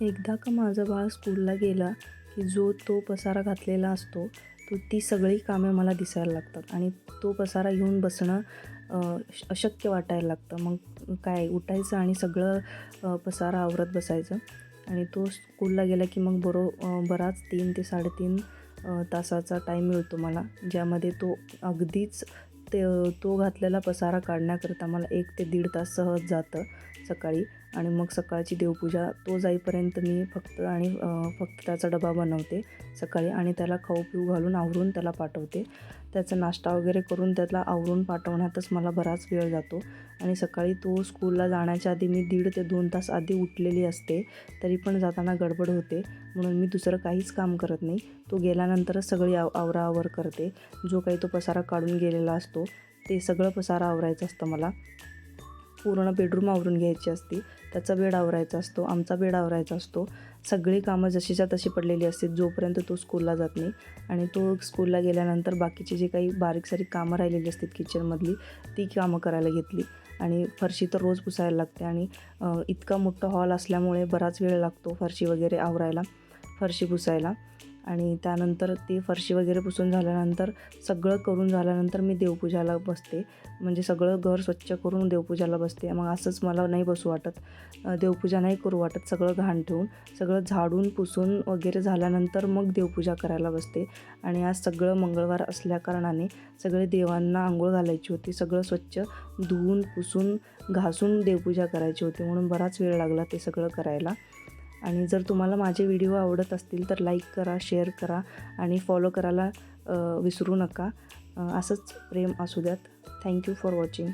एकदा का माझं बाळ स्कूलला गेला की जो तो पसारा घातलेला असतो ती सगळी कामे मला दिसायला लागतात आणि तो पसारा घेऊन बसणं अशक्य वाटायला लागतं. मग काय उठायचं आणि सगळं पसारा आवरत बसायचं. आणि तो स्कूलला गेला की मग बराच 3 ते 3.5 तासाचा टाईम मिळतो मला, ज्यामध्ये तो अगदीच तो घातलेला पसारा काढण्याकरता मला 1 ते 1.5 तास सहज जातं सकाळी. आणि मग सकाळची देवपूजा तो जाईपर्यंत मी फक्त त्याचा डबा बनवते सकाळी आणि त्याला खाऊ पिऊ घालून आवरून त्याला पाठवते. त्याचा नाश्ता वगैरे करून त्याला आवरून पाठवण्यातच मला बराच वेळ जातो. आणि सकाळी तो स्कूलला जाण्याच्या आधी मी 1.5 ते 2 तास आधी उठलेली असते. तरी पण जाताना गडबड होते, म्हणून मी दुसरं काहीच काम करत नाही. तो गेल्यानंतरच सगळी आवराआवर करते. जो काही तो पसारा काढून गेलेला असतो ते सगळं पसारा आवरायचं असतं मला. पूर्ण बेडरूम आवरून घ्यायची असते, त्याचा बेड आवरायचा असतो, आमचा बेड आवरायचा असतो. सगळी कामं जशीच्या तशी पडलेली असते जोपर्यंत तो स्कूलला जात नाही. आणि तो स्कूलला गेल्यानंतर बाकीची जी काही बारीक कामं राहिलेली असतात किचनमधली ती कामं करायला घेतली. आणि फरशी तर रोज पुसायला लागते. आणि इतका मोठा हॉल असल्यामुळे बराच वेळ लागतो फरशी वगैरे आवरायला, फरशी पुसायला. आणि त्यानंतर ती फरशी वगैरे पुसून झाल्यानंतर सगळं करून झाल्यानंतर मी देवपूजाला बसते. म्हणजे सगळं घर स्वच्छ करून देवपूजाला बसते. मग असंच मला नाही बसू वाटत, देवपूजा नाही करू वाटत. सगळं घाण ठेवून सगळं झाडून पुसून वगैरे झाल्यानंतर मग देवपूजा करायला बसते. आणि आज सगळं मंगळवार असल्याकारणाने सगळे देवांना आंघोळ घालायची होती. सगळं स्वच्छ धुवून पुसून घासून देवपूजा करायची होती, म्हणून बराच वेळ लागला ते सगळं करायला. आणि जर तुम्हाला माझे व्हिडिओ आवडत असतील तर लाईक करा, शेअर करा आणि फॉलो करायला विसरू नका. असंच प्रेम असू द्यात. Thank you for watching.